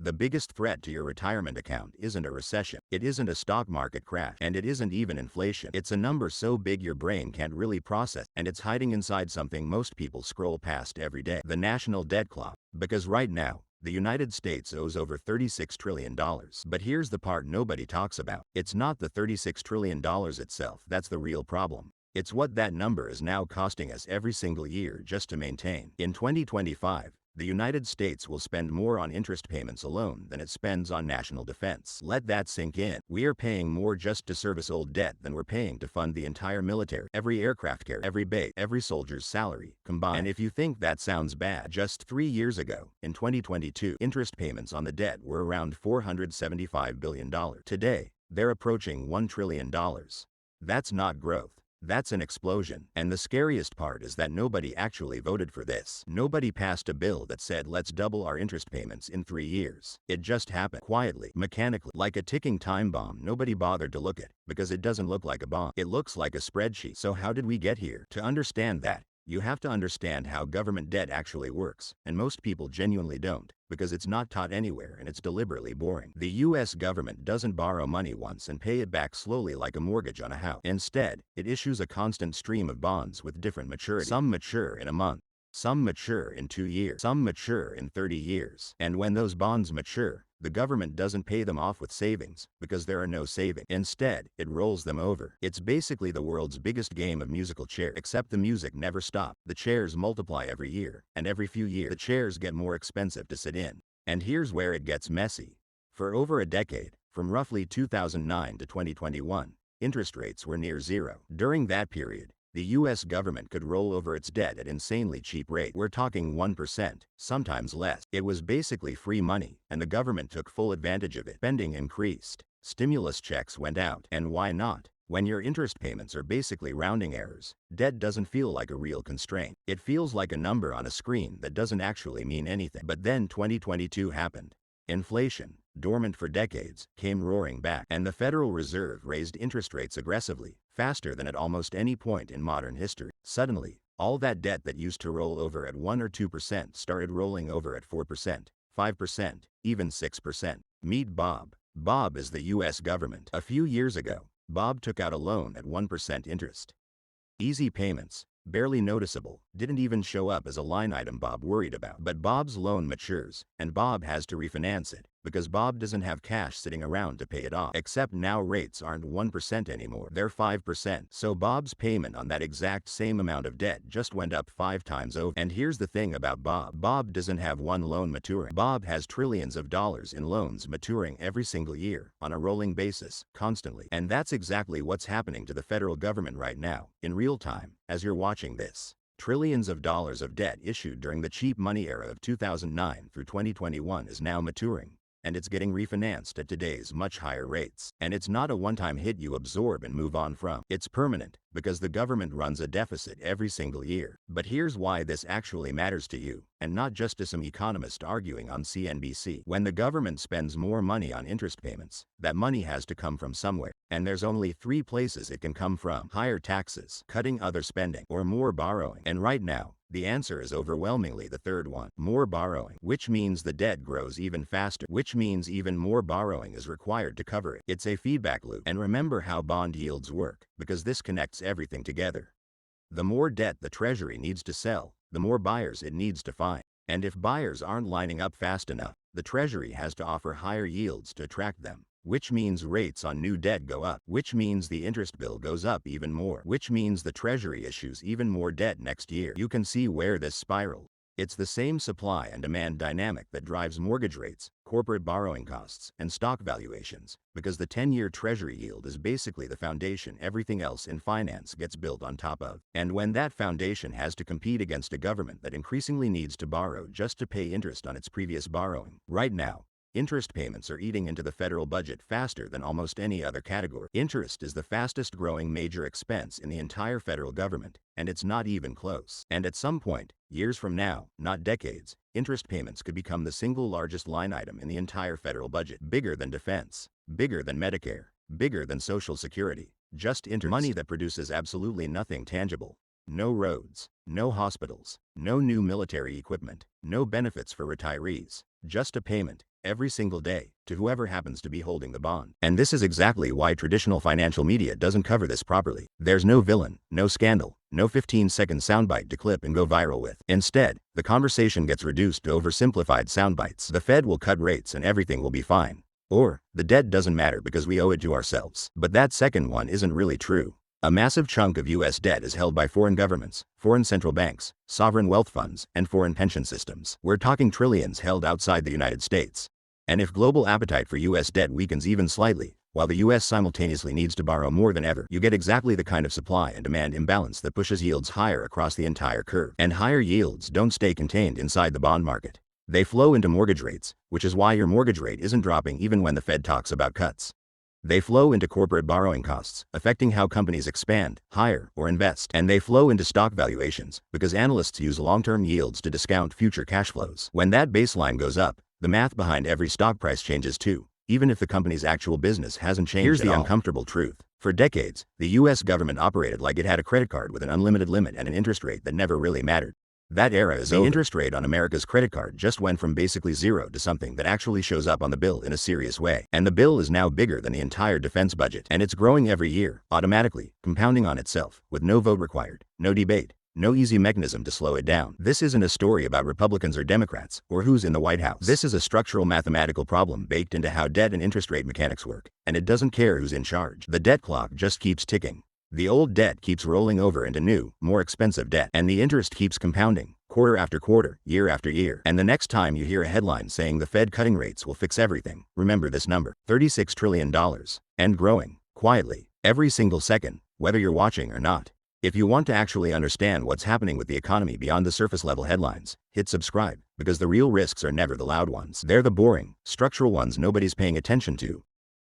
The biggest threat to your retirement account isn't a recession, it isn't a stock market crash, and it isn't even inflation. It's a number so big your brain can't really process, and it's hiding inside something most people scroll past every day: the national debt clock. Because right now, the United States owes over $36 trillion. But here's the part nobody talks about. It's not the $36 trillion itself that's the real problem. It's what that number is now costing us every single year just to maintain. In 2025, the United States will spend more on interest payments alone than it spends on national defense. Let that sink in. We are paying more just to service old debt than we're paying to fund the entire military, every aircraft carrier, every base, every soldier's salary combined. And if you think that sounds bad, just 3 years ago, in 2022, interest payments on the debt were around $475 billion. Today, they're approaching $1 trillion. That's not growth. That's an explosion. And the scariest part is that nobody actually voted for this. Nobody passed a bill that said let's double our interest payments in 3 years. It just happened quietly, mechanically, like a ticking time bomb nobody bothered to look at, because it doesn't look like a bomb. It looks like a spreadsheet. So how did we get here? To understand that, you have to understand how government debt actually works, and most people genuinely don't, because it's not taught anywhere and it's deliberately boring. The US government doesn't borrow money once and pay it back slowly like a mortgage on a house. Instead, it issues a constant stream of bonds with different maturities. Some mature in a month, some mature in 2 years, some mature in 30 years. And when those bonds mature, the government doesn't pay them off with savings, because there are no savings. Instead, it rolls them over. It's basically the world's biggest game of musical chairs, except the music never stops. The chairs multiply every year, and every few years, the chairs get more expensive to sit in. And here's where it gets messy. For over a decade, from roughly 2009 to 2021, interest rates were near zero. During that period, the US government could roll over its debt at insanely cheap rates. We're talking 1%, sometimes less. It was basically free money, and the government took full advantage of it. Spending increased, stimulus checks went out, and why not? When your interest payments are basically rounding errors, debt doesn't feel like a real constraint. It feels like a number on a screen that doesn't actually mean anything. But then 2022 happened. Inflation, dormant for decades, came roaring back, and the Federal Reserve raised interest rates aggressively, faster than at almost any point in modern history. Suddenly, all that debt that used to roll over at 1 or 2% started rolling over at 4%, 5%, even 6%. Meet Bob. Bob is the US government. A few years ago, Bob took out a loan at 1% interest. Easy payments, barely noticeable, didn't even show up as a line item Bob worried about. But Bob's loan matures, and Bob has to refinance it, because Bob doesn't have cash sitting around to pay it off. Except now rates aren't 1% anymore, they're 5%. So Bob's payment on that exact same amount of debt just went up 5 times over. And here's the thing about Bob. Bob doesn't have one loan maturing. Bob has trillions of dollars in loans maturing every single year, on a rolling basis, constantly. And that's exactly what's happening to the federal government right now, in real time, as you're watching this. Trillions of dollars of debt issued during the cheap money era of 2009 through 2021 is now maturing, and it's getting refinanced at today's much higher rates. And it's not a one-time hit you absorb and move on from. It's permanent, because the government runs a deficit every single year. But here's why this actually matters to you, and not just to some economist arguing on CNBC. When the government spends more money on interest payments, that money has to come from somewhere. And there's only 3 places it can come from: higher taxes, cutting other spending, or more borrowing. And right now, the answer is overwhelmingly the third one: more borrowing. Which means the debt grows even faster, which means even more borrowing is required to cover it. It's a feedback loop. And remember how bond yields work, because this connects everything together. The more debt the Treasury needs to sell, the more buyers it needs to find. And if buyers aren't lining up fast enough, the Treasury has to offer higher yields to attract them. Which means rates on new debt go up, which means the interest bill goes up even more, which means the Treasury issues even more debt next year. You can see where this spirals. It's the same supply and demand dynamic that drives mortgage rates, corporate borrowing costs, and stock valuations, because the 10-year Treasury yield is basically the foundation everything else in finance gets built on top of. And when that foundation has to compete against a government that increasingly needs to borrow just to pay interest on its previous borrowing, right now, interest payments are eating into the federal budget faster than almost any other category. Interest is the fastest growing major expense in the entire federal government, and it's not even close. And at some point, years from now, not decades, interest payments could become the single largest line item in the entire federal budget. Bigger than defense, bigger than Medicare, bigger than Social Security. Just interest. Money that produces absolutely nothing tangible. No roads, no hospitals, no new military equipment, no benefits for retirees. Just a payment, every single day, to whoever happens to be holding the bond. And this is exactly why traditional financial media doesn't cover this properly. There's no villain, no scandal, no 15-second soundbite to clip and go viral with. Instead, the conversation gets reduced to oversimplified soundbites. The Fed will cut rates and everything will be fine. Or, the debt doesn't matter because we owe it to ourselves. But that second one isn't really true. A massive chunk of US debt is held by foreign governments, foreign central banks, sovereign wealth funds, and foreign pension systems. We're talking trillions held outside the United States. And if global appetite for US debt weakens even slightly, while the US simultaneously needs to borrow more than ever, you get exactly the kind of supply and demand imbalance that pushes yields higher across the entire curve. And higher yields don't stay contained inside the bond market. They flow into mortgage rates, which is why your mortgage rate isn't dropping even when the Fed talks about cuts. They flow into corporate borrowing costs, affecting how companies expand, hire, or invest. And they flow into stock valuations, because analysts use long-term yields to discount future cash flows. When that baseline goes up, the math behind every stock price changes too, even if the company's actual business hasn't changed. Here's the uncomfortable truth. For decades, the US government operated like it had a credit card with an unlimited limit and an interest rate that never really mattered. That era is over. The interest rate on America's credit card just went from basically zero to something that actually shows up on the bill in a serious way. And the bill is now bigger than the entire defense budget. And it's growing every year, automatically, compounding on itself, with no vote required, no debate, no easy mechanism to slow it down. This isn't a story about Republicans or Democrats, or who's in the White House. This is a structural mathematical problem baked into how debt and interest rate mechanics work. And it doesn't care who's in charge. The debt clock just keeps ticking. The old debt keeps rolling over into new, more expensive debt. And the interest keeps compounding, quarter after quarter, year after year. And the next time you hear a headline saying the Fed cutting rates will fix everything, remember this number, $36 trillion, and growing, quietly, every single second, whether you're watching or not. If you want to actually understand what's happening with the economy beyond the surface level headlines, hit subscribe, because the real risks are never the loud ones. They're the boring, structural ones nobody's paying attention to.